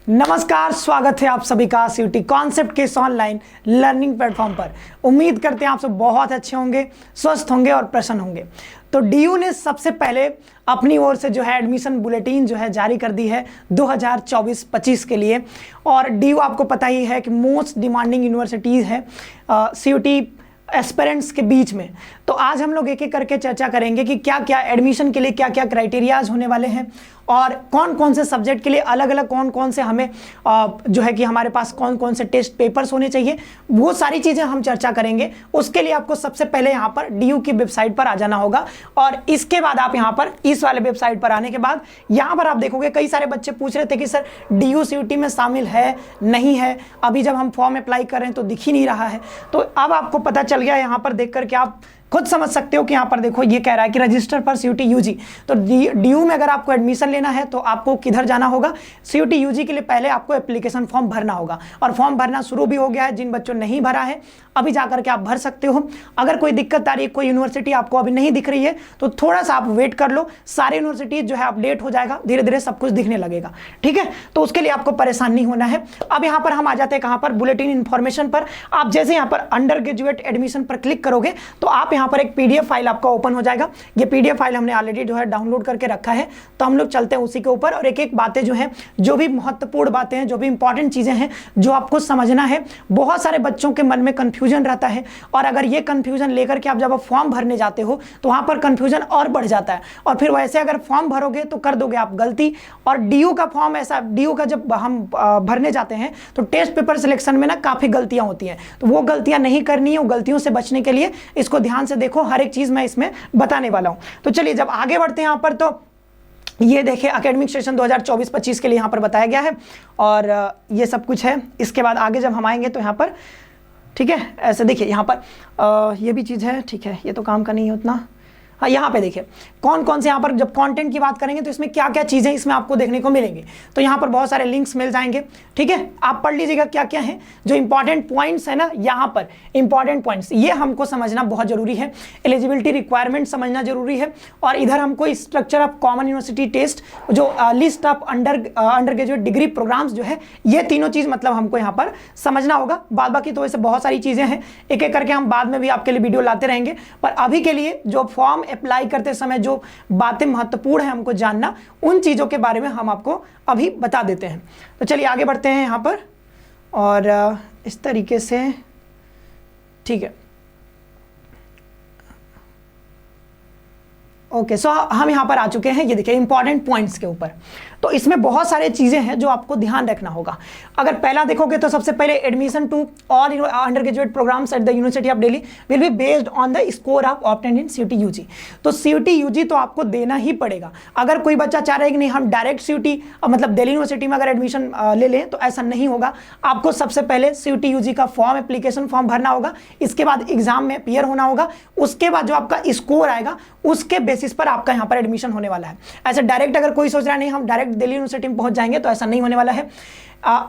नमस्कार, स्वागत है आप सभी का सीयूटी कॉन्सेप्ट के इस ऑनलाइन लर्निंग प्लेटफॉर्म पर। उम्मीद करते हैं आप सब बहुत अच्छे होंगे, स्वस्थ होंगे और प्रसन्न होंगे। तो डीयू ने सबसे पहले अपनी ओर से जो है एडमिशन बुलेटिन जो है जारी कर दी है 2024-25 के लिए। और डीयू आपको पता ही है कि मोस्ट डिमांडिंग यूनिवर्सिटीज़ है सीयूटी एस्पिरेंट्स के बीच में। तो आज हम लोग एक एक करके चर्चा करेंगे कि क्या क्या एडमिशन के लिए क्या क्या क्राइटेरियाज होने वाले हैं और कौन कौन से सब्जेक्ट के लिए अलग अलग कौन कौन से हमें जो है कि हमारे पास कौन कौन से टेस्ट पेपर्स होने चाहिए, वो सारी चीज़ें हम चर्चा करेंगे। उसके लिए आपको सबसे पहले यहाँ पर डीयू की वेबसाइट पर आ जाना होगा और इसके बाद आप यहाँ पर इस वाले वेबसाइट पर आने के बाद यहाँ पर आप देखोगे कई सारे बच्चे पूछ रहे थे कि सर डीयू सीयूटी में शामिल है नहीं है, अभी जब हम फॉर्म अप्लाई कर रहे हैं तो दिख ही नहीं रहा है। तो अब आपको पता चल गया, यहाँ पर देख करके आप खुद समझ सकते हो कि यहाँ पर देखो ये कह रहा है कि रजिस्टर फॉर सीयूटी यूजी। तो डीयू में अगर आपको एडमिशन लेना है तो आपको किधर जाना होगा, सीयूटी यूजी के लिए पहले आपको एप्लीकेशन फॉर्म भरना होगा और फॉर्म भरना शुरू भी हो गया है। जिन बच्चों ने नहीं भरा है अभी जाकर के आप भर सकते हो। अगर कोई दिक्कत आ रही है, कोई यूनिवर्सिटी आपको अभी नहीं दिख रही है तो थोड़ा सा आप वेट कर लो, सारे यूनिवर्सिटी जो है अपडेट हो जाएगा, धीरे धीरे सब कुछ दिखने लगेगा। ठीक है, तो उसके लिए आपको परेशान नहीं होना है। अब यहाँ पर हम आ जाते हैं कहाँ पर, बुलेटिन इन्फॉर्मेशन पर। आप जैसे यहाँ पर अंडर ग्रेजुएट एडमिशन पर क्लिक करोगे तो आप यहाँ पर एक पीडीएफ फाइल आपका ओपन हो जाएगा। ये पीडीएफ फाइल हमने ऑलरेडी जो है डाउनलोड करके रखा है, तो हम लोग चलते हैं उसी के ऊपर और एक एक बातें जो हैं, जो भी महत्वपूर्ण बातें हैं, जो भी इंपॉर्टेंट चीजें हैं जो आपको समझना है। बहुत सारे बच्चों के मन में कंफ्यूजन रहता है और अगर ये कंफ्यूजन लेकर के आप जब फॉर्म भरने जाते हो तो वहां पर कंफ्यूजन और बढ़ जाता है और फिर वैसे अगर फॉर्म भरोगे तो कर दोगे आप गलती। और डीयू का फॉर्म ऐसा, डीयू का जब हम भरने जाते हैं तो टेस्ट पेपर सिलेक्शन में ना काफी गलतियां होती हैं, तो वो गलतियां नहीं करनी है। वो गलतियों से बचने के लिए इसको ध्यान से देखो, हर एक चीज मैं इसमें बताने वाला हूं। तो चलिए जब आगे बढ़ते हैं यहाँ पर, तो ये देखिए एकेडमिक सेशन 2024-25 के लिए यहाँ पर बताया गया है और ये सब कुछ है। इसके बाद आगे जब हम आएंगे तो यहाँ पर, ठीक है, ऐसे देखिए यहाँ पर ये भी चीज़ है। ठीक है, ये तो काम का नहीं है उतना। हाँ, यहाँ पे देखिए कौन कौन से यहाँ पर जब कंटेंट की बात करेंगे तो इसमें क्या क्या चीज़ें इसमें आपको देखने को मिलेंगी। तो यहाँ पर बहुत सारे लिंक्स मिल जाएंगे। ठीक है, आप पढ़ लीजिएगा क्या क्या है। जो इंपॉर्टेंट पॉइंट्स है ना, यहाँ पर इंपॉर्टेंट पॉइंट्स ये हमको समझना बहुत जरूरी है। एलिजिबिलिटी रिक्वायरमेंट समझना जरूरी है और इधर हमको structure of common university test, जो list of undergraduate degree programs जो है, ये तीनों चीज़ मतलब हमको यहाँ पर समझना होगा। बाद बाकी तो वैसे बहुत सारी चीज़ें हैं, एक एक करके हम बाद में भी आपके लिए वीडियो लाते रहेंगे। पर अभी के लिए जो फॉर्म अप्लाई करते समय जो बातें महत्वपूर्ण है हमको जानना, उन चीजों के बारे में हम आपको अभी बता देते हैं। तो चलिए आगे बढ़ते हैं यहाँ पर और इस तरीके से, ठीक है। ओके, सो हम यहाँ पर आ चुके हैं, ये देखिए इंपॉर्टेंट पॉइंट्स के ऊपर। तो इसमें बहुत सारे चीजें हैं जो आपको ध्यान रखना होगा। अगर पहला देखोगे तो सबसे पहले admission to all undergraduate programmes at the University of Delhi will be based on the score of obtained in CUET UG. तो सीयूटी यूजी तो आपको देना ही पड़ेगा। अगर कोई बच्चा चाह रहा है कि नहीं हम डायरेक्ट सीयूटी मतलब दिल्ली यूनिवर्सिटी में अगर एडमिशन ले लें, तो ऐसा नहीं होगा। आपको सबसे पहले सीयूटी यूजी का फॉर्म, एप्लीकेशन फॉर्म भरना होगा, इसके बाद एग्जाम में अपीयर होना होगा, उसके बाद जो आपका स्कोर आएगा उसके बेसिस पर आपका यहाँ पर एडमिशन होने वाला है। ऐसे डायरेक्ट अगर कोई सोच रहा है नहीं हम डायरेक्ट दिल्ली यूनिवर्सिटी में पहुंच जाएंगे, तो ऐसा नहीं होने वाला है।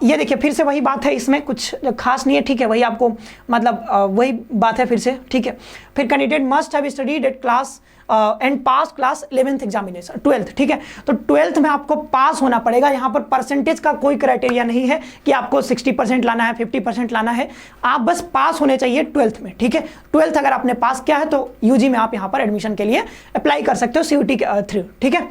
ये देखिए फिर से वही बात है, इसमें कुछ खास नहीं है। ठीक है, वही आपको मतलब वही बात है फिर से। ठीक है, फिर candidate must have studied at class and pass class 11th examination 12th। ठीक है, तो 12th में आपको पास होना पड़ेगा। यहाँ पर परसेंटेज का कोई क्राइटेरिया नहीं है कि आपको 60% लाना है, 50% लाना है, आप बस पास होने चाहिए 12th में। ठीक है, 12th अगर आपने पास किया है तो यूजी में आप यहाँ पर एडमिशन के लिए अप्लाई कर सकते हो सीयूटी के थ्रू। ठीक है,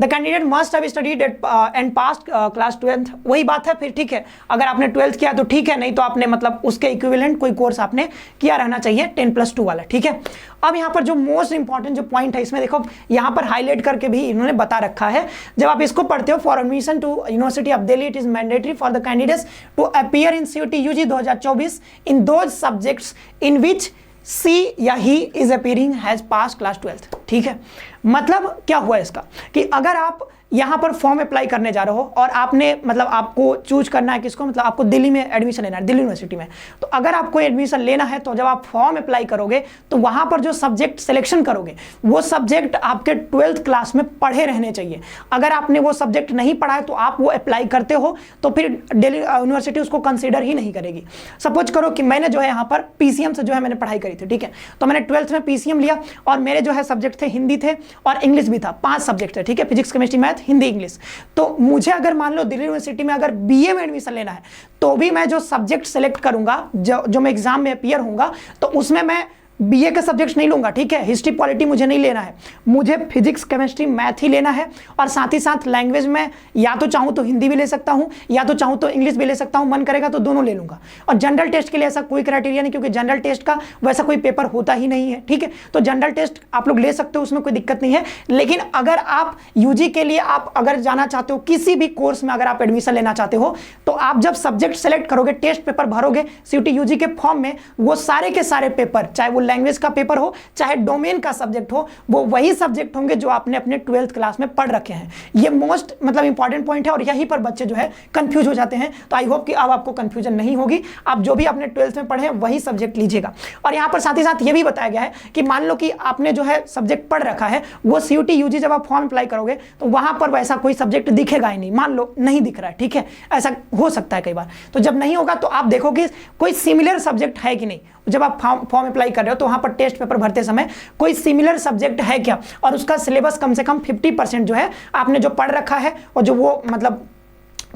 the candidate must have studied and pass class 12th, वही बात है फिर। ठीक है, अगर आपने 12th किया तो ठीक है, नहीं तो आपने मतलब उसके इक्विवेलेंट कोई कोर्स आपने किया रहना चाहिए 10+2 वाला। ठीक है, अब यहाँ पर जो मोस्ट इंपॉर्टेंट जो पॉइंट है इसमें देखो, यहाँ पर हाईलाइट करके भी इन्होंने बता रखा है। जब आप इसको पढ़ते हो, for admission to university of Delhi it is mandatory for the candidates to appear in CUET UG 2024 in those subjects in which she या he is appearing has pass class 12th। ठीक है, मतलब क्या हुआ इसका कि अगर आप यहाँ पर फॉर्म अप्लाई करने जा रहे हो और आपने मतलब आपको चूज करना है किसको, मतलब आपको दिल्ली में एडमिशन लेना है, दिल्ली यूनिवर्सिटी में। तो अगर आपको एडमिशन लेना है तो जब आप फॉर्म अप्लाई करोगे तो वहाँ पर जो सब्जेक्ट सिलेक्शन करोगे वो सब्जेक्ट आपके 12th क्लास में पढ़े रहने चाहिए। अगर आपने वो सब्जेक्ट नहीं पढ़ा है तो आप वो अप्लाई करते हो तो फिर दिल्ली यूनिवर्सिटी उसको कंसिडर ही नहीं करेगी। सपोज करो कि मैंने जो है यहाँ पर पीसीएम से जो है मैंने पढ़ाई करी थी। ठीक है, तो मैंने 12th में पीसीएम लिया और मेरे जो है सब्जेक्ट थे हिंदी थे और इंग्लिश भी था, 5 सब्जेक्ट है, ठीक है, physics chemistry math Hindi English. तो मुझे अगर मान लो दिल्ली यूनिवर्सिटी में अगर बीए में एडमिशन लेना है तो भी मैं जो सब्जेक्ट सेलेक्ट करूंगा, जो मैं एग्जाम में अपीयर होऊंगा, तो उसमें मैं बीए के सब्जेक्ट्स नहीं लूंगा, ठीक है, हिस्ट्री पॉलिटी मुझे नहीं लेना है, मुझे फिजिक्स केमिस्ट्री मैथ ही लेना है। और साथ ही साथ लैंग्वेज में या तो चाहूँ तो हिंदी भी ले सकता हूँ या तो चाहूँ तो इंग्लिश भी ले सकता हूँ, मन करेगा तो दोनों ले लूंगा। और जनरल टेस्ट के लिए ऐसा कोई क्राइटेरिया नहीं, क्योंकि जनरल टेस्ट का वैसा कोई पेपर होता ही नहीं है, ठीक है। तो जनरल टेस्ट आप लोग ले सकते हो, उसमें कोई दिक्कत नहीं है। लेकिन अगर आप यूजी के लिए आप अगर जाना चाहते हो, किसी भी कोर्स में अगर आप एडमिशन लेना चाहते हो, तो आप जब सब्जेक्ट सेलेक्ट करोगे, टेस्ट पेपर भरोगे सीयूटी यूजी के फॉर्म में, वो सारे के सारे पेपर, चाहे वो लैंग्वेज का पेपर हो चाहे डोमेन का सब्जेक्ट हो, वो वही सब्जेक्ट होंगे जो आपने अपने 12th क्लास में पढ़ रखे हैं। ये मोस्ट मतलब इंपॉर्टेंट पॉइंट है और यहीं पर बच्चे जो है कंफ्यूज हो जाते हैं। तो आई होप कि अब आपको कंफ्यूजन नहीं होगी, आप जो भी आपने 12th में पढ़े हैं वही सब्जेक्ट लीजिएगा। और यहाँ पर साथ ही साथ ये भी बताया गया है कि मान लो कि आपने जो है सब्जेक्ट पढ़ रखा है, वो सीयूटी यूजी जब आप फॉर्म अप्लाई करोगे तो वहां पर वैसा कोई सब्जेक्ट दिखेगा ही नहीं, मान लो नहीं दिख रहा है, ठीक है, ऐसा हो सकता है कई बार। तो जब नहीं होगा तो आप देखोगे कोई सिमिलर सब्जेक्ट है कि नहीं, जब आप फॉर्म अप्लाई कर रहे हो तो वहां पर टेस्ट पेपर भरते समय कोई सिमिलर सब्जेक्ट है क्या, और उसका सिलेबस कम से कम 50% जो है आपने जो पढ़ रखा है और जो वो मतलब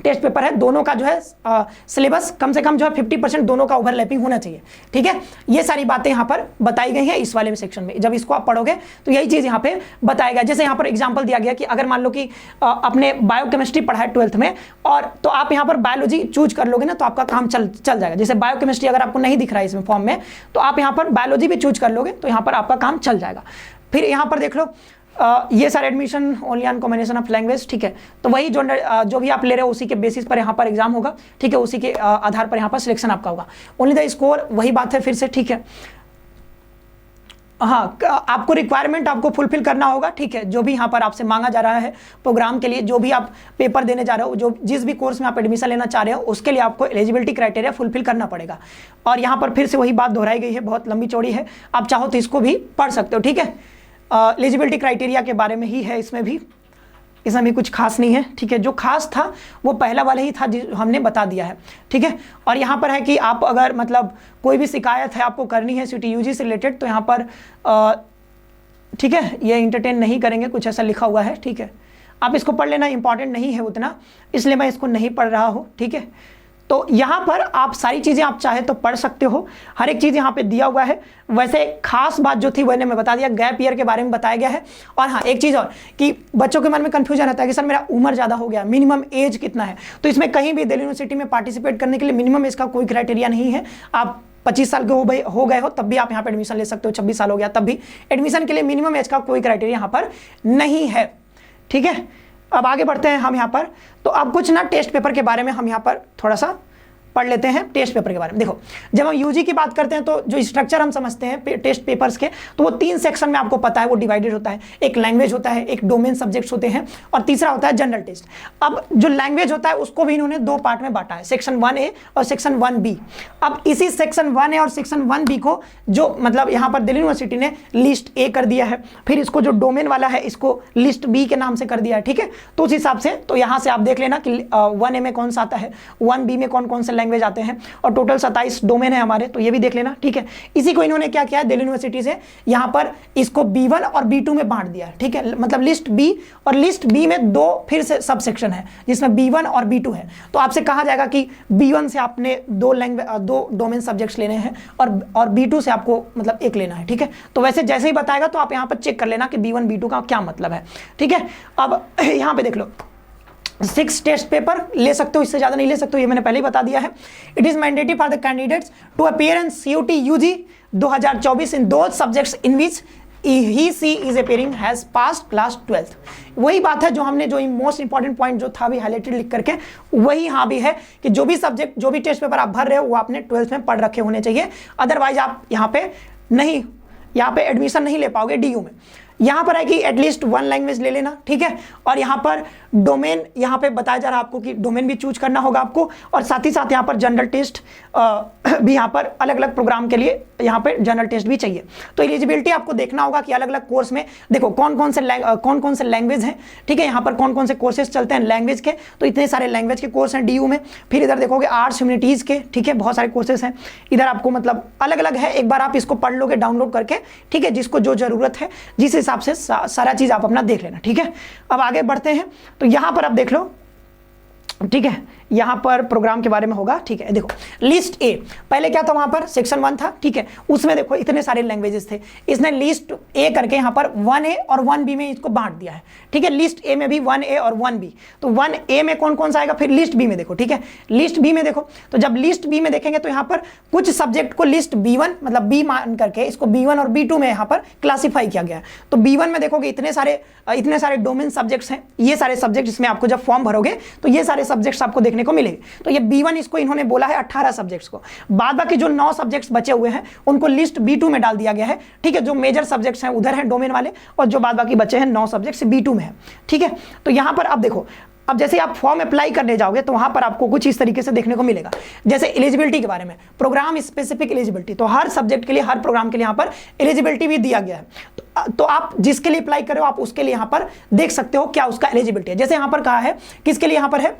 टेस्ट पेपर है, दोनों का जो है सिलेबस कम से कम जो है 50% दोनों का ओवरलैपिंग होना चाहिए, ठीक है। ये सारी बातें यहाँ पर बताई गई हैं इस वाले सेक्शन में। जब इसको आप पढ़ोगे तो यही चीज़ यहाँ पे बताएगा। जैसे यहाँ पर एग्जांपल दिया गया कि अगर मान लो कि आपने बायोकेमिस्ट्री पढ़ा है 12th में, और तो आप यहाँ पर बायोलॉजी चूज कर लोगे ना, तो आपका काम चल जाएगा। जैसे बायोकेमिस्ट्री अगर आपको नहीं दिख रहा है इसमें फॉर्म में, तो आप यहाँ पर बायोलॉजी भी चूज कर लोगे तो यहाँ पर आपका काम चल जाएगा। फिर यहाँ पर देख लो ये सारे admission only on combination of language, ठीक है। तो वही जो भी आप ले रहे हो उसी के बेसिस पर यहाँ पर एग्जाम होगा, ठीक है, उसी के आधार पर यहाँ पर सिलेक्शन आपका होगा। ओनली द स्कोर, वही बात है फिर से, ठीक है। हाँ, आपको रिक्वायरमेंट आपको फुलफिल करना होगा, ठीक है, जो भी यहाँ पर आपसे मांगा जा रहा है प्रोग्राम के लिए, जो भी आप पेपर देने जा रहे हो, जो जिस भी कोर्स में आप एडमिशन लेना चाह रहे हो, उसके लिए आपको एलिजिबिलिटी क्राइटेरिया फुलफिल करना पड़ेगा। और यहाँ पर फिर से वही बात दोहराई गई है, बहुत लंबी चौड़ी है, आप चाहो तो इसको भी पढ़ सकते हो, ठीक है। एलिजिबिलिटी क्राइटेरिया के बारे में ही है इसमें भी कुछ खास नहीं है, ठीक है। जो खास था वो पहला वाला ही था जो हमने बता दिया है, ठीक है। और यहाँ पर है कि आप अगर मतलब कोई भी शिकायत है आपको करनी है सीयूटी यूजी से रिलेटेड, तो यहाँ पर ठीक है, ये इंटरटेन नहीं करेंगे, कुछ ऐसा लिखा हुआ है, ठीक है। आप इसको पढ़ लेना, इंपॉर्टेंट नहीं है उतना, इसलिए मैं इसको नहीं पढ़ रहा हूँ, ठीक है। तो यहाँ पर आप सारी चीज़ें आप चाहे तो पढ़ सकते हो, हर एक चीज़ यहाँ पे दिया हुआ है। वैसे खास बात जो थी मैंने बता दिया, गैप ईयर के बारे में बताया गया है। और हाँ, एक चीज़ और कि बच्चों के मन में कन्फ्यूजन रहता है कि सर मेरा उम्र ज़्यादा हो गया, मिनिमम एज कितना है। तो इसमें कहीं भी दिल्ली यूनिवर्सिटी में पार्टिसिपेट करने के लिए मिनिमम एज का कोई क्राइटेरिया नहीं है। आप 25 साल के हो गए हो तब भी आप यहाँ पर एडमिशन ले सकते हो, 26 साल हो गया तब भी एडमिशन के लिए मिनिमम एज का कोई क्राइटेरिया यहाँ पर नहीं है, ठीक है। अब आगे बढ़ते हैं हम यहाँ पर। तो अब कुछ ना टेस्ट पेपर के बारे में हम यहाँ पर थोड़ा सा पढ़ लेते हैं टेस्ट पेपर के बारे में। देखो, जब हम यूजी की बात करते हैं तो जो स्ट्रक्चर हम समझते हैं टेस्ट पेपर्स के, तो वो 3 सेक्शन में आपको पता है वो डिवाइडेड होता है। एक लैंग्वेज होता है, एक डोमेन सब्जेक्ट्स होते हैं, और तीसरा होता है जनरल टेस्ट। अब जो लैंग्वेज होता है उसको भी इन्होंने 2 पार्ट में बांटा है, सेक्शन 1A और सेक्शन 1B। अब इसी सेक्शन 1A और सेक्शन 1B को जो मतलब यहाँ पर दिल्ली यूनिवर्सिटी ने लिस्ट A कर दिया है, फिर इसको जो डोमेन वाला है इसको लिस्ट B के नाम से कर दिया है, ठीक है। तो उस हिसाब से तो यहाँ से आप देख लेना कि 1A में कौन सा आता है, 1B में कौन कौन से लैंग्वेज आते हैं, और टोटल 27 डोमेन है हमारे, तो ये भी देख लेना, ठीक है। इसी को इन्होंने क्या किया है दिल्ली यूनिवर्सिटी से, यहाँ पर इसको B1 और B2 में बांट दिया है, ठीक है। मतलब लिस्ट B और लिस्ट B में 2 फिर से सब सेक्शन है जिसमें B1 और B2 है। तो आपसे कहा जाएगा कि B1 से आपने 2 डोमेन सब्जेक्ट्स लेने हैं और B2 से आपको मतलब 1 लेना है, ठीक है। तो वैसे जैसे ही बताएगा तो आप यहाँ पर चेक कर लेना कि B1 B2 का क्या मतलब है, ठीक है। अब यहाँ पे देख लो, 6 टेस्ट पेपर ले सकते हो, इससे ज़्यादा नहीं ले सकते हो, ये मैंने पहले ही बता दिया है। It is mandatory for the candidates to appear in CUET UG 2024 in those subjects in which he she is appearing has passed class 12th। वही बात है जो हमने जो मोस्ट इंपॉर्टेंट पॉइंट जो था भी हाईलाइटेड लिख करके, वही यहाँ भी है कि जो भी सब्जेक्ट जो भी टेस्ट पेपर आप भर रहे हो वो आपने 12th में पढ़ रखे होने चाहिए, अदरवाइज आप यहाँ पे एडमिशन नहीं ले पाओगे डीयू में। यहाँ पर है कि एटलीस्ट 1 लैंग्वेज ले लेना, ठीक है। और यहाँ पर डोमेन यहाँ पे बताया जा रहा है आपको कि डोमेन भी चूज करना होगा आपको, और साथ ही साथ यहाँ पर जनरल टेस्ट भी यहाँ पर अलग अलग प्रोग्राम के लिए यहाँ पे जनरल टेस्ट भी चाहिए। तो एलिजिबिलिटी आपको देखना होगा कि अलग अलग कोर्स में देखो कौन कौन से लैंग्वेज हैं, ठीक है। यहाँ पर कौन कौन से कोर्सेज चलते हैं लैंग्वेज के, तो इतने सारे लैंग्वेज के कोर्स हैं डीयू में। फिर इधर देखोगे आर्ट्स ह्यूमैनिटीज़ के, ठीक है, बहुत सारे कोर्सेज हैं इधर आपको, मतलब अलग अलग है। एक बार आप इसको पढ़ लोगे डाउनलोड करके, ठीक है, जिसको जो जरूरत है, जिस हिसाब से सारा चीज आप अपना देख लेना, ठीक है। अब आगे बढ़ते हैं, तो यहां पर आप देख लो, ठीक है, यहां पर प्रोग्राम के बारे में होगा, ठीक है। देखो लिस्ट ए, पहले क्या था, वहां पर सेक्शन 1 था, ठीक है, उसमें देखो इतने सारे लैंग्वेजेस थे, इसने लिस्ट ए करके यहां पर 1A और 1B में इसको बांट दिया है, ठीक है। लिस्ट ए में भी 1A और 1B, तो 1A में कौन कौन सा आएगा, फिर लिस्ट बी में देखो, ठीक है। लिस्ट बी में देखो, तो जब लिस्ट बी में देखेंगे तो यहां पर कुछ सब्जेक्ट को लिस्ट B1 मतलब बी मान करके इसको B1 और B2 में यहां पर क्लासीफाई किया गया है। तो B1 में देखोगे इतने सारे डोमेन सब्जेक्ट्स हैं, ये सारे सब्जेक्ट इसमें आपको जब फॉर्म भरोगे तो ये सारे सब्जेक्ट्स आपको देखने को मिलेंगे। तो ये B1 इसको इन्होंने बोला है 18 सब्जेक्ट्स को, बाद बाकी जो 9 सब्जेक्ट्स बचे हुए हैं उनको लिस्ट B2 में डाल दिया गया है, ठीक है। जो मेजर सब्जेक्ट्स हैं उधर हैं डोमेन वाले, और जो बाद बाकी बचे हैं 9 सब्जेक्ट्स B2 में है, ठीक है। तो यहां पर अब देखो, अब जैसे आप फॉर्म अप्लाई करने जाओगे तो वहां पर आपको कुछ इस तरीके से देखने को मिलेगा, जैसे एलिजिबिलिटी के बारे में, प्रोग्राम स्पेसिफिक एलिजिबिलिटी, तो हर सब्जेक्ट के लिए, हर प्रोग्राम के लिए यहां पर एलिजिबिलिटी भी दिया गया है। तो आप जिसके लिए अप्लाई करो आप उसके लिए यहां पर देख सकते हो क्या उसका एलिजिबिलिटी है। जैसे यहां पर कहा है किसके लिए, यहां पर है,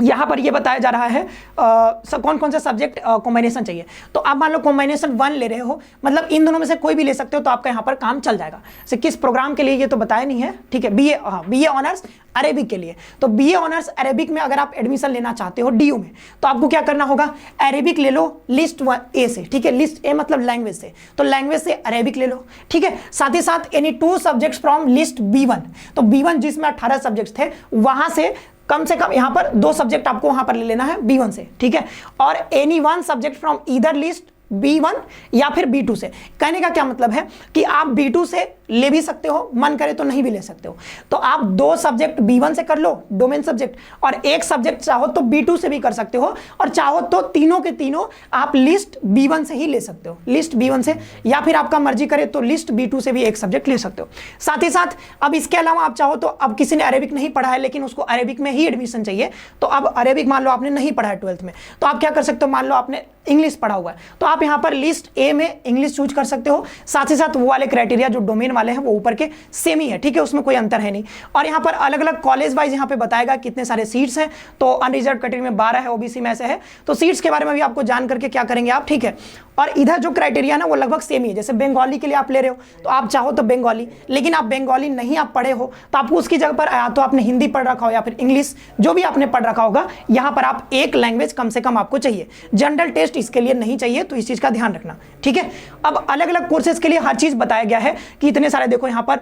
यहां पर ये बताया जा रहा है कौन कौन सा सब्जेक्ट कॉम्बिनेशन चाहिए। तो आप मान लो कॉम्बिनेशन 1 ले रहे हो, मतलब इन दोनों में से कोई भी ले सकते हो, तो आपका यहां पर काम चल जाएगा। से किस प्रोग्राम के लिए ये तो बताया नहीं है, ठीक है। बीए ऑनर्स अरेबिक के लिए, तो बीए ऑनर्स अरेबिक में अगर आप एडमिशन लेना चाहते हो डीयू में, तो आपको क्या करना होगा, अरेबिक ले लो लिस्ट ए से, ठीक है। लिस्ट ए मतलब लैंग्वेज से, तो लैंग्वेज से अरेबिक ले लो, ठीक है। साथ ही साथ any 2 subjects from list B1, तो B1 जिसमें 18 सब्जेक्ट्स थे वहां से कम यहां पर 2 सब्जेक्ट आपको वहां पर ले लेना है B1 से, ठीक है। और any 1 subject from either list B1 या फिर B2 से। कहने का क्या मतलब है कि आप B2 से ले भी सकते हो, मन करे तो नहीं भी ले सकते हो। तो आप 2 सब्जेक्ट B1 से कर लो, डोमेन सब्जेक्ट, और 1 सब्जेक्ट चाहो तो B2 से भी कर सकते हो, और चाहो तो तीनों के तीनों आप लिस्ट B1 से ही ले सकते हो, लिस्ट B1 से, या फिर आपका मर्जी करे तो लिस्ट B2 से भी 1 सब्जेक्ट ले सकते हो। साथ ही साथ अब इसके अलावा आप चाहो तो, अब किसी ने अरेबिक नहीं पढ़ा है लेकिन उसको अरेबिक में ही एडमिशन चाहिए, तो अब अरेबिक मान लो आपने नहीं पढ़ा है 12th में, तो आप क्या कर सकते हो, मान लो आपने इंग्लिश पढ़ा हुआ है, तो आप यहां पर लिस्ट ए में इंग्लिश चूज कर सकते हो। साथ ही साथ वो वाले क्राइटेरिया जो डोमेन वाले हैं वो ऊपर के सेम ही है, ठीक है, उसमें कोई अंतर है नहीं। और यहां पर अलग अलग कॉलेज वाइज यहां पे बताएगा कितने सारे सीट्स हैं, तो अनरिजर्व कैटेगरी में 12 है, ओबीसी में से है, तो सीट्स के बारे में भी आपको जान करके क्या करेंगे आप, ठीक है। और इधर जो क्राइटेरिया ना वो लगभग सेम ही है, जैसे बंगाली के लिए आप ले रहे हो तो आप चाहो तो बंगाली, लेकिन आप बंगाली नहीं आप पढ़े हो तो आपको उसकी जगह पर या तो आपने हिंदी पढ़ रखा हो या फिर इंग्लिश, जो भी आपने पढ़ रखा होगा, यहां पर आप एक लैंग्वेज कम से कम आपको चाहिए। जनरल टेस्ट इसके लिए नहीं चाहिए, तो इस चीज का ध्यान रखना, ठीक है। अब अलग अलग कोर्सेज के लिए हर चीज बताया गया है कि इतने सारे, देखो यहां पर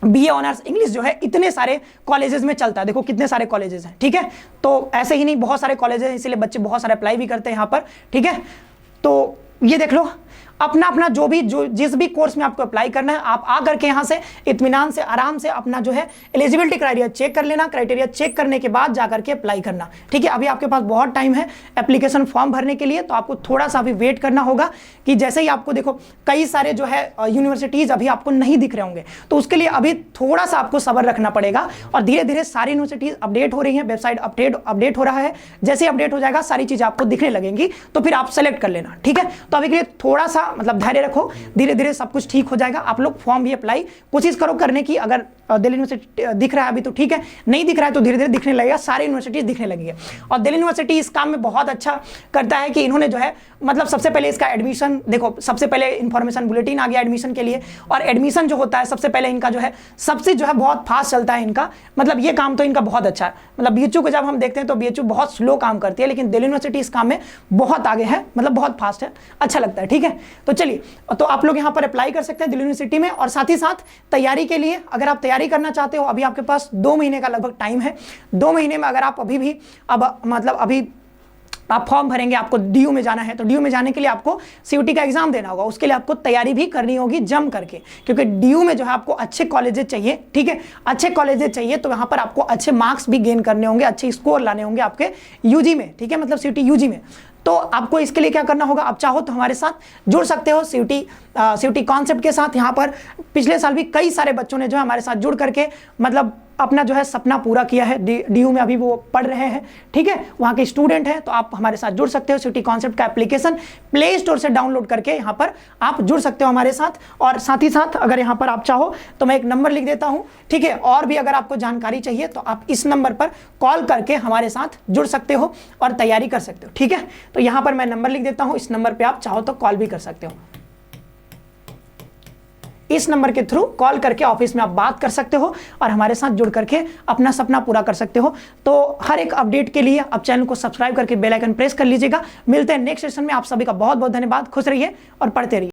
बीए ऑनर्स इंग्लिश जो है इतने सारे कॉलेजेस में चलता है, देखो कितने सारे कॉलेजेस हैं, ठीक है। तो ऐसे ही नहीं, बहुत सारे कॉलेजेस हैं, इसलिए बच्चे बहुत सारे अप्लाई भी करते हैं यहाँ पर, ठीक है। तो ये देख लो, अपना अपना जो जिस भी कोर्स में आपको अप्लाई करना है, आप आ करके यहाँ से इत्मीनान से आराम से अपना जो है एलिजिबिलिटी क्राइटेरिया चेक कर लेना, क्राइटेरिया चेक करने के बाद जा करके अप्लाई करना, ठीक है। अभी आपके पास बहुत टाइम है एप्लीकेशन फॉर्म भरने के लिए, तो आपको थोड़ा सा अभी वेट करना होगा कि जैसे ही आपको देखो कई सारे जो है यूनिवर्सिटीज अभी आपको नहीं दिख रहे होंगे, तो उसके लिए अभी थोड़ा सा आपको सब्र रखना पड़ेगा, और धीरे धीरे सारी यूनिवर्सिटीज अपडेट हो रही है, वेबसाइट अपडेट हो रहा है, जैसे ही अपडेट हो जाएगा सारी चीजें आपको दिखने लगेंगी, तो फिर आप सेलेक्ट कर लेना, ठीक है। तो अभी के लिए थोड़ा सा मतलब धैर्य रखो, धीरे धीरे सब कुछ ठीक हो जाएगा। आप लोग फॉर्म भी अप्लाई कोशिश करो करने की, अगर दिल्ली यूनिवर्सिटी दिख रहा है अभी तो ठीक है, नहीं दिख रहा है तो धीरे धीरे दिखने लगेगा, सारी यूनिवर्सिटीज दिखने लगेगी। और दिल्ली यूनिवर्सिटी इस काम में बहुत अच्छा करता है कि इन्होंने जो है मतलब सबसे पहले इसका एडमिशन, देखो सबसे पहले इंफॉर्मेशन बुलेटिन आ गया एडमिशन के लिए, और एडमिशन जो होता है सबसे पहले इनका जो है सबसे जो है बहुत फास्ट चलता है इनका, मतलब ये काम तो इनका बहुत अच्छा है। मतलब बीएचयू को जब हम देखते हैं तो बीएचयू बहुत स्लो काम करती है, लेकिन दिल्ली यूनिवर्सिटी इस काम में बहुत आगे है, मतलब बहुत फास्ट है, अच्छा लगता है, ठीक है। तो चलिए, तो आप लोग यहाँ पर अप्लाई कर सकते हैं दिल्ली यूनिवर्सिटी में। और साथ ही साथ तैयारी के लिए, अगर आप तैयारी करना चाहते हो, अभी आपके पास 2 महीने का लगभग टाइम है। 2 महीने में अगर आप अभी भी अभी आप फॉर्म भरेंगे, आपको डीयू में जाना है, तो डीयू में जाने के लिए आपको सीयूटी का एग्जाम देना होगा, उसके लिए आपको तैयारी भी करनी होगी जम करके, क्योंकि डीयू में जो है आपको अच्छे कॉलेजेस चाहिए, ठीक है, अच्छे कॉलेजेस चाहिए, तो यहाँ पर आपको अच्छे मार्क्स भी गेन करने होंगे, अच्छे स्कोर लाने होंगे आपके यूजी में, ठीक है, मतलब सीयूटी यूजी में। तो आपको इसके लिए क्या करना होगा, आप चाहो तो हमारे साथ जुड़ सकते हो सीयूटी कॉन्सेप्ट के साथ। यहाँ पर पिछले साल भी कई सारे बच्चों ने जो है हमारे साथ जुड़ करके मतलब अपना जो है सपना पूरा किया है, डीयू में अभी वो पढ़ रहे हैं, ठीक है, वहाँ के स्टूडेंट हैं, तो आप हमारे साथ जुड़ सकते हो। सीयूटी कॉन्सेप्ट का एप्लीकेशन प्ले स्टोर से डाउनलोड करके यहाँ पर आप जुड़ सकते हो हमारे साथ। और साथ ही साथ अगर यहाँ पर आप चाहो तो मैं एक नंबर लिख देता हूँ, ठीक है, और भी अगर आपको जानकारी चाहिए तो आप इस नंबर पर कॉल करके हमारे साथ जुड़ सकते हो और तैयारी कर सकते हो, ठीक है। तो यहाँ पर मैं नंबर लिख देता हूँ, इस नंबर पर आप चाहो तो कॉल भी कर सकते हो। इस नंबर के थ्रू कॉल करके ऑफिस में आप बात कर सकते हो और हमारे साथ जुड़ करके अपना सपना पूरा कर सकते हो। तो हर एक अपडेट के लिए आप चैनल को सब्सक्राइब करके बेल आइकन प्रेस कर लीजिएगा। मिलते हैं नेक्स्ट सेशन में। आप सभी का बहुत बहुत धन्यवाद। खुश रहिए और पढ़ते रहिए।